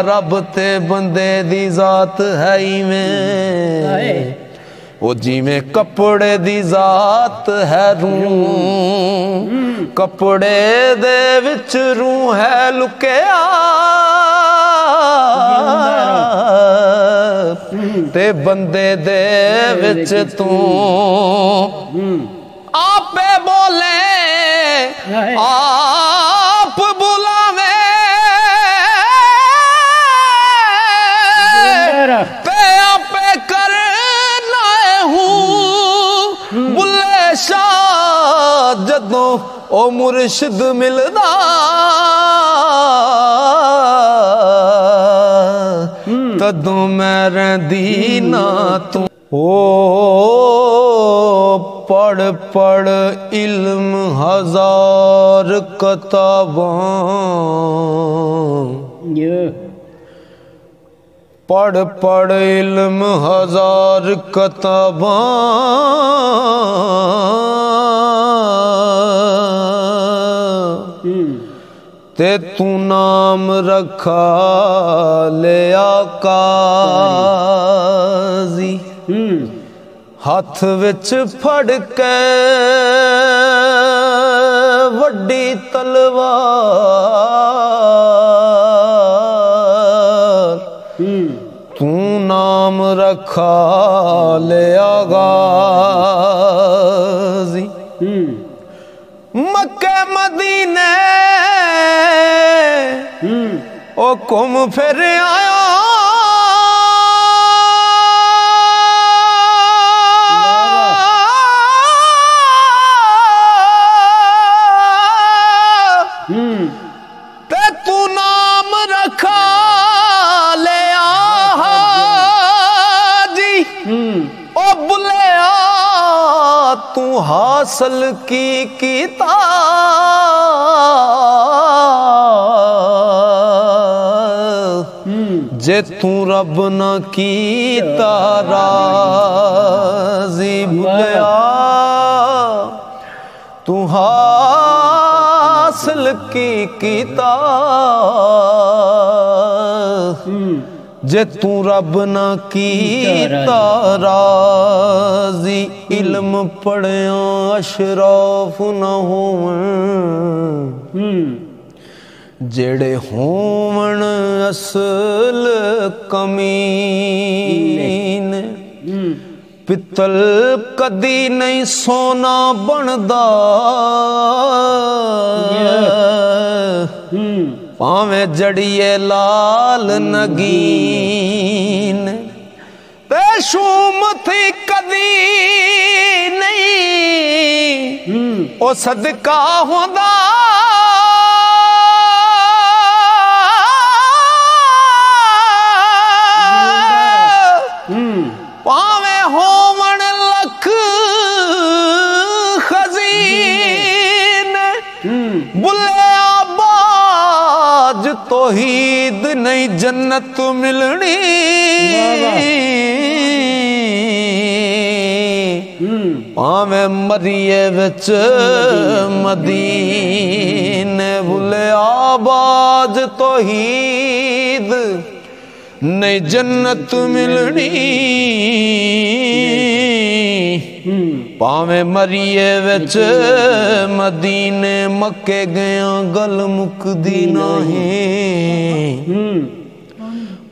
रब ते बंदे दी जात है इवें ओ जिवें कपड़े दी जात है रूह कपड़े दे विच रूह है लुकिया ते बंदे दे विच तू आपे बोले आप बुलावे ते आपे करना हूँ बुले शाह जदों ओ मुर्शिद मिलदा तदों मैं रंदी ना तू ओ पढ़ पढ़ इल्म हजार किताबां पढ़ पढ़ इल्म हजार किताबां ते तू नाम रखा लिया काजी हाथ विच फड़ के वड्डी तलवार तू नाम रखा लिया गाजी मक्के मदीने ओ घूम फिर आया ते तू नाम रखा लिया जी ओ बुलिया तू हासिल की कीता जे तू रब न कीता राजी बुलिया तू हासिल की कीता जे तू रब न कीता राजी इल्म पढ़िया अशराफ न होवन जेड़े होवन असल कमीन पित्तल कदी नहीं सोना बनदा पावे जड़िए लाल नगीन ते शूम थी कदी नहीं ओ सदका होंदा पावे होवन लख खजीन बुलिया बाज तौहीद नहीं जन्नत मिलनी पावे मरिए विच मदीने बुलिया बाज तौहीद नहीं जन्नत मिलनी पावे मरिए विच मदीने मक्के गया गल मुकदी नहीं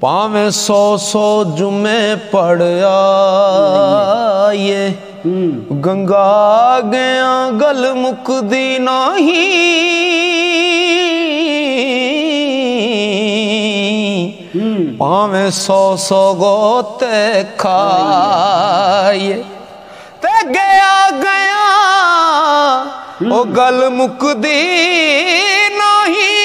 पावे 100 जुमे पढ़या ये गंगा गया गल मुकदी नहीं पावे 100 गोते खाए ते गया गया ओ गल मुकदी नहीं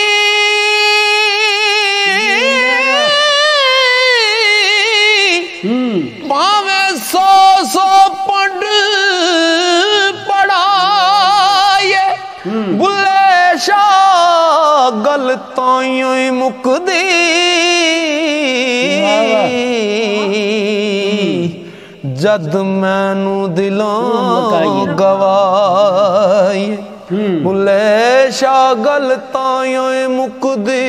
पावे 100 पढ़ पढ़ाए बुले शाह गल ताइयों ही मुकदी जद मैनू दिलों गवाई बुले शाह गल ताइयों मुकदी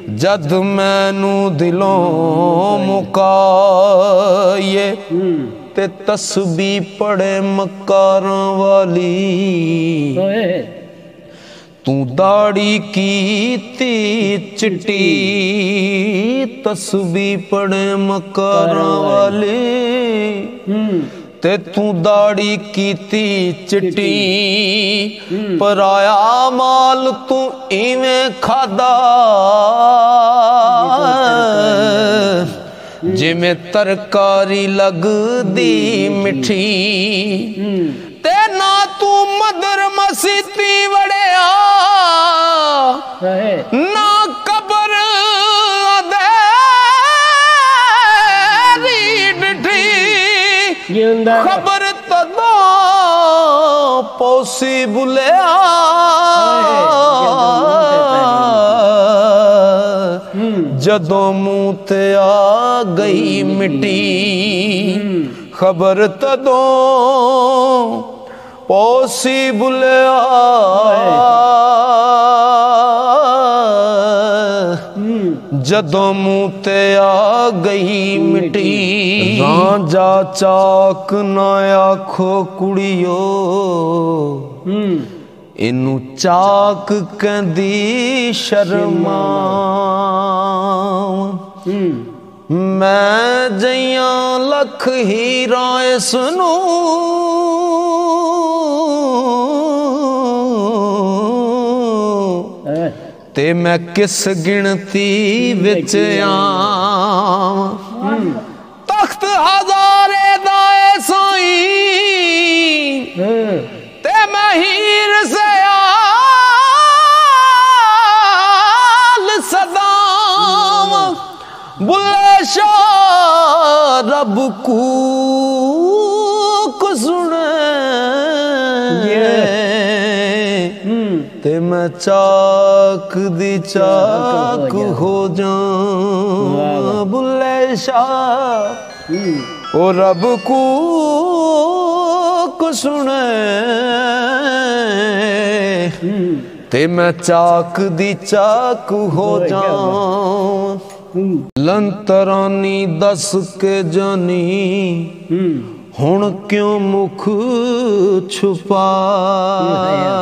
जद मैनू दिलों मुकाए ते तस्बी पड़े मकारां वाली तू दाड़ी कीती चिट्टी तस्बी पड़े मकारां वाली ते तू दाड़ी कीती चिट्टी पराया माल तू इवें खादा जिमें तरकारी लगदी मिठी ते ना तू मदर मसीती वड़िया ना कबर खबर तदो पॉसिबल जदों मुंह ते आ गई मिट्टी खबर तदों पॉसिबल जदों मुंह ते आ गई मिट्टी रांझा चाक ना आखो कुड़ियो इनू चाक कहंदी शर्मा मैं जइया लख हीरा इसनू ते मैं किस गिनती विच आवां तख्त हजारे दाए साई ते मैं हीर से आल सदावां बुल्ले शाह रब कूक सुने ते मैं चाक दी चाक हो जाऊं बुल्ले शाह ओ रब कूक सुने ते मैं चाक दी चाक हो जाऊं लंतरानी दस के जानी हुण क्यों मुख छुपाया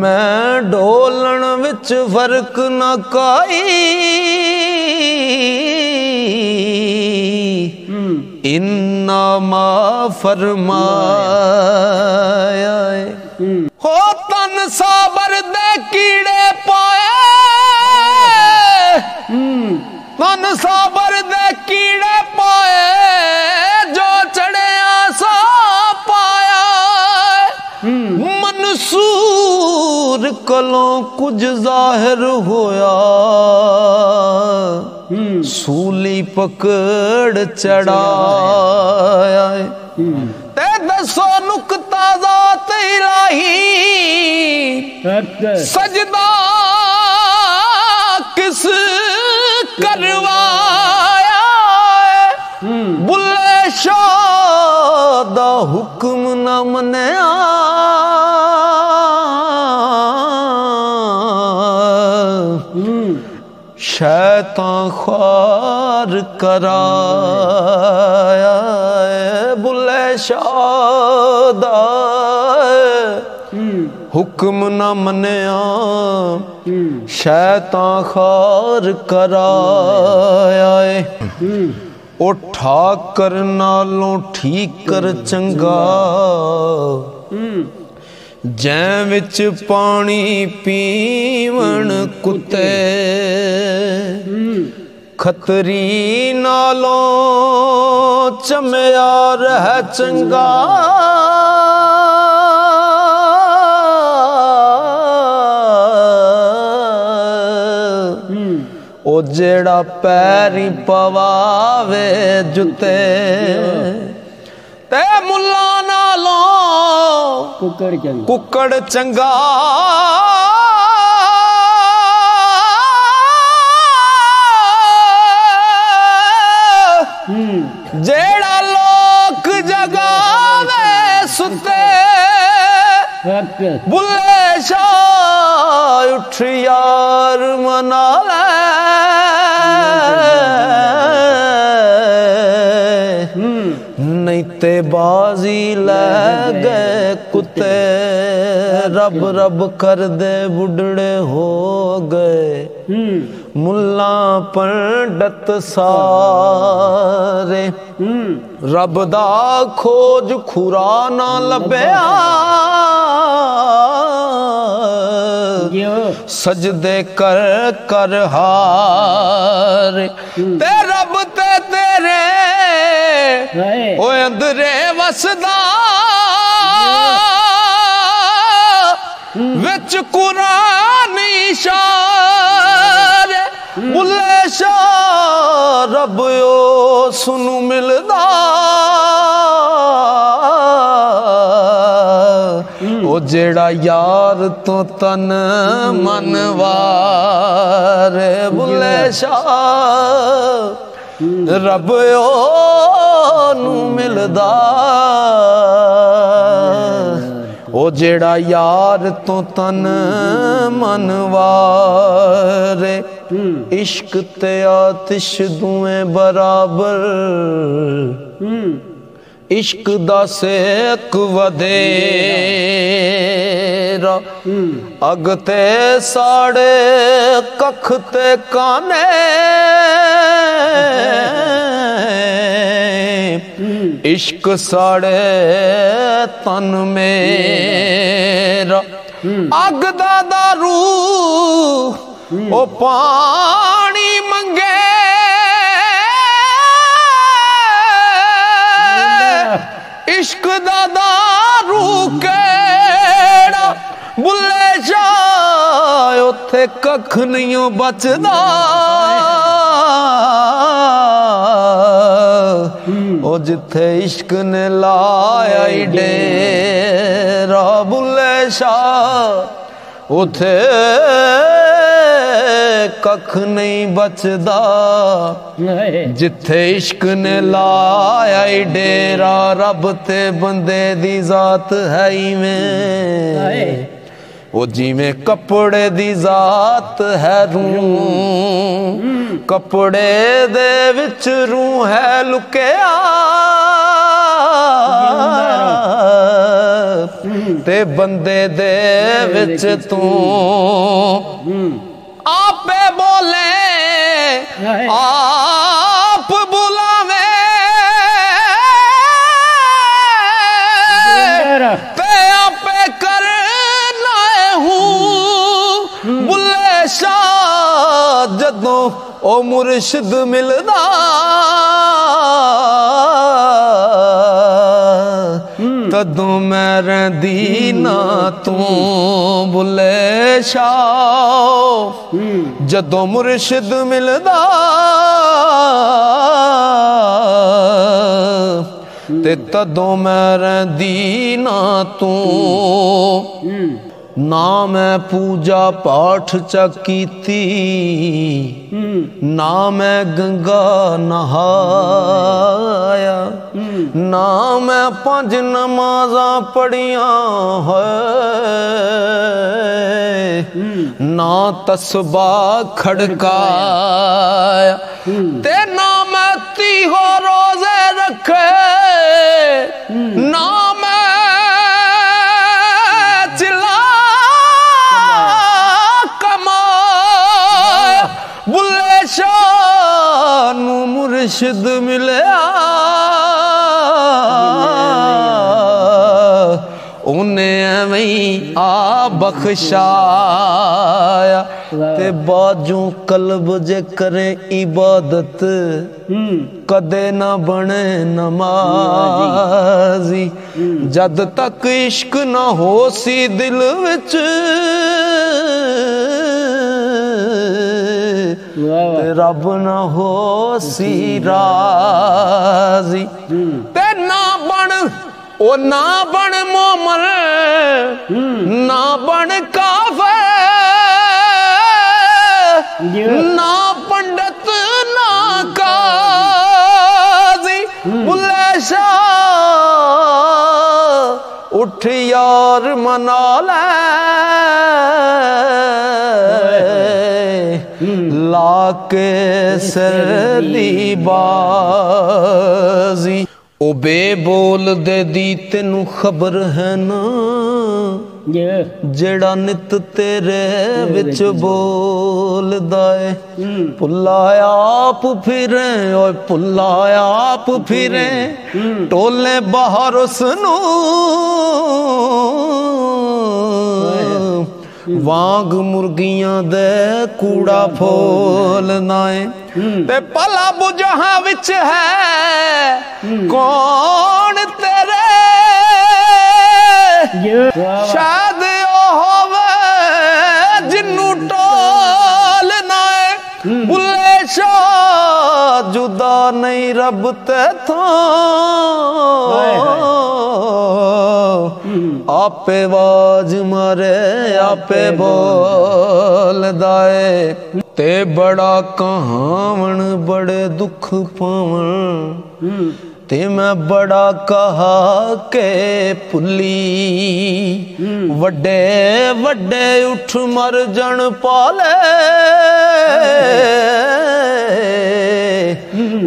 मैं ढोलण विच फर्क न काई इन्ना मा फरमाया हो तन साबर दे कीड़े पाए तन साबर दे कीड़े पाए जो चढ़िया सा पाया मंसूर कलों कुछ जाहिर होया सूली पकड़ चढ़ाया ते दसो नुकता ज़ात इलाही सजदा किस करवाया बुल्ले शाह दा हुक्म न मनिया शैतान ख्वार कराया बुल्ले शाह दा हुक्म न मनिया शैतान ख्वार कराया ओ ठाकर नालों ठीक कर चंगा जै विच पानी पीवण कुत्ते खतरी नालों चमया रह चंगा ओ जेड़ा पैरी पवावे जुते ते मुल्ला नालों कुकड़ चंगा जेड़ा लोक जगावे सुते बुल्ले शाह उठ यार यार मना ले नहीं ते बाजी ले गए कुत्ते रब रब कर दे बुढ़ड़े हो गए मुल्ला पंडित सारे रब दा खोज खुरा ना लभ्या सजदे कर कर हार ते रब ते तेरे ओ अंदरे वसदा विच कुरान इशारे बुले शाह रब ओ सुनु मिलदा ओ जेड़ा यार तो तन मन वार बुले शाह रब ओ नू मिलदा ओ जेड़ा यार तो तन मन वार इश्क ते आतिश दुए बराबर इश्क दा सेक वधेरा अग ते साड़े कख ते काने इश्क साड़े तन मेरा अग दा दारू ओ पानी मंगे इश्क दा दारू केड़ा बुले शाह उथे कख नहीं बचदा ओ जिथे इश्क ने लाया डेरा बुले शाह उथे कख नहीं बचदा जिथे इश्क ने लाया डेरा रब ते बंदे दी जात है इवें ओ जिवें कपड़े दी जात है रूह कपड़े दे विच रूह है लुकिया ते बंदे दे विच तू आपे बोले आप बुलावे ते आपे करना हूँ बुले शाह जदों ओ मुर्शिद मिलदा तदों मैं रंदी ना तू बुले शाह जदों मुर्शिद मिलदा ते तदों मैं रंदी ना तू ना मैं पूजा पाठ चा कीती ना मैं गंगा नहाया ना मैं 5 नमाज़ां पढ़िया है ना तस्बा खड़काया ते ना मैं 30 रोजे रखे ना मैं शानू मुर्शिद मिलया उन्हें एवं आ बख्शाया ते बाजू कल्ब जे करे इबादत कदे ना बने नमाजी जद तक इश्क ना हो सी दिल विच रब न हो सी राजी ते ना बन ओ ना बन मोमन ना बन काफिर ना पंडित ना काजी बुले शाह उठ यार मना ले के सिर दी बाजी ओ बेबोल दे दी तेनू खबर है ना जेड़ा नित तेरे विच बोलदा है भुल्ला आप फिरे ओए भुल्ला आप फिरे टोले बाहर उसनू वांग मुर्गियां दे कूड़ा फोलना है ते भला बुझहा विच है कौन तेरे शायद ओ होवे जिन्नू टोलना है बुल्ले शाह जुदा नहीं रब ते था आपे वाज मारे आपे बोलदा है ते बड़ा कहावण बड़े दुख पावण ते मैं बड़ा कहा के पुली वड्डे वड्डे उठ मर जन पाले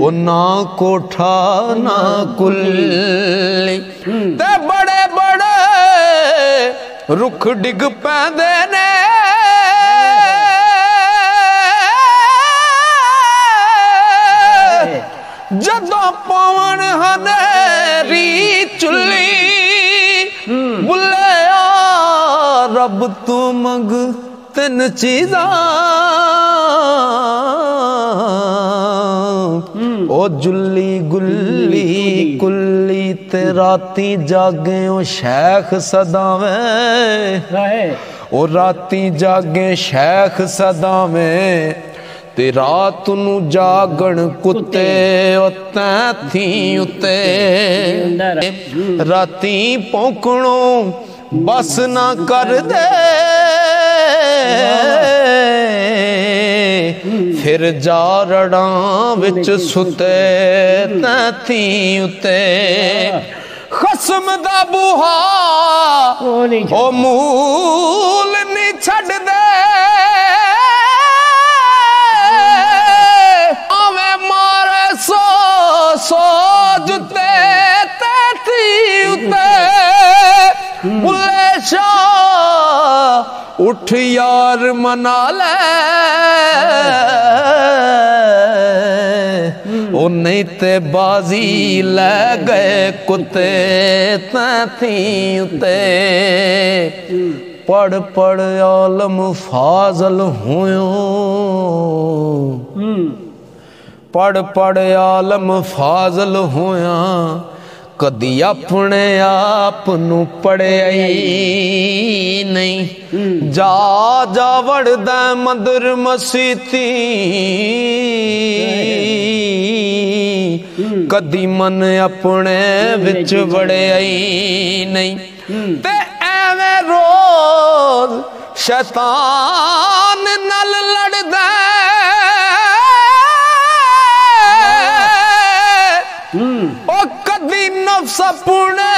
ओ ना कोठा ना कुल्ली ते बड़े बड़े रुख डिग पैंदे ने जदों पवन हनेरी चुल्ली बुले रब तू मंग तीन चीज़ां ओ जुल्ली गुल्ली कुल्ली ते राती जागे ओ शेख सदावें ओ राती जागे शेख सदावें ते रात नू जागण कुत्ते तैं थी उते राती भौंकणो बस ना कर दे फिर जा रड़ां विच सुते तैं थी उते खसम दा बूहा ओ मूल नी छड़ दे सोजते तेती उते बुल्ले शाह उठ यार मना ले ओ नहीं ते बाजी ले गए कुत्ते तेती उते पढ़ पढ़ आलम फाजल होयो पढ़ पढ़ आलम फाजल होया कदी अपने आप नू पढ़िया नहीं जा जा वड़दा मंदिर मसीती कदी मन अपने विच वड़िया नहीं ते एवें रोज शैतान नाल लड़दा ओ कदी नफ्स अपने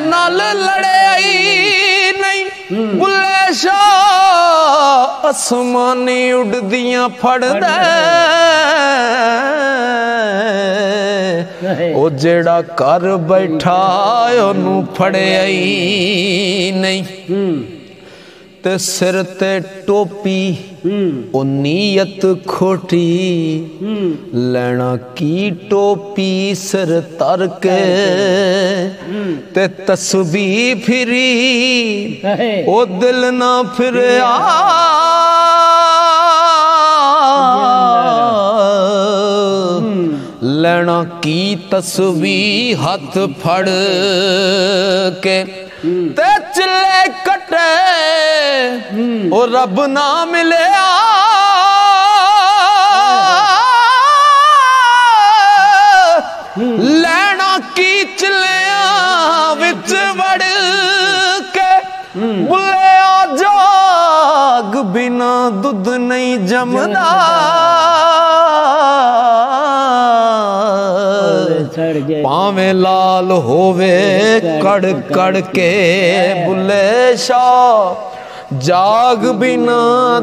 नाल लड़े आई नहीं बुल्ले शाह आसमानी उड़दियां फड़दा ओ जेड़ा कर बैठा ओनू फड़े आई नहीं ते सिर ते टोपी ओ नीयत खोटी लेना की टोपी सिर तर के ते तस्बीह फिरी ओ दिल ना फिरे लेना की तस्बीह हाथ फड़ के ते चले कटे ओ रब ना मिले लेना की चलिया विच वड़ के बुले जाग बिना दुध नहीं जमदा पावे लाल होवे कड़ कड़ के बुले शाह जाग बिना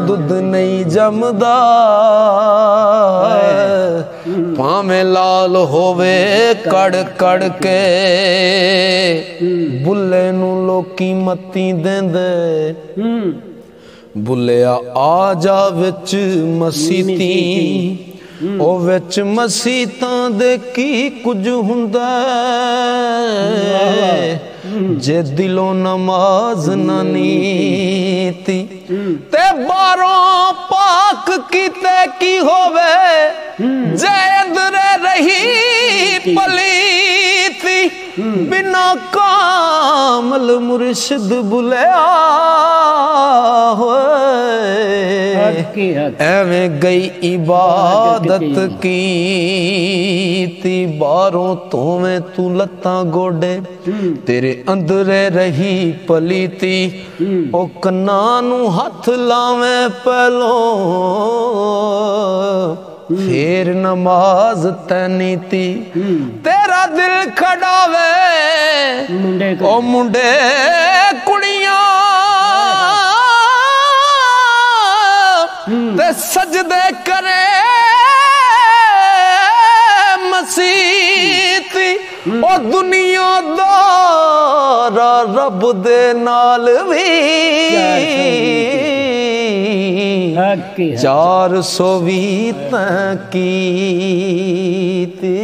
दुध नहीं जमदा भावें लाल होवे कड़ कड़ के बुले नू लोकी मत्ती देंदे बुलिया आ जा विच मसीती ओ विच मसीतां दे की कुछ हुंदा जे दिलों नमाज ना नीती ते बारों पाक कीते की होवे जे अंदरे रही पलीती बिना कामल मुर्शिद बुलिया एवें गई इबादत की ती बारों तोवें तू लत्तां गोडे तेरे अंदरे रही पलीती ओ कन्ना नू हथ लावें पहलों फिर नमाज तैनीती तेरा दिल खड़ावे ओ मुंडे कुड़ियां ते सजदे करे मसीती ओ दुनिया दारा रब दे नाल भी 420 कीती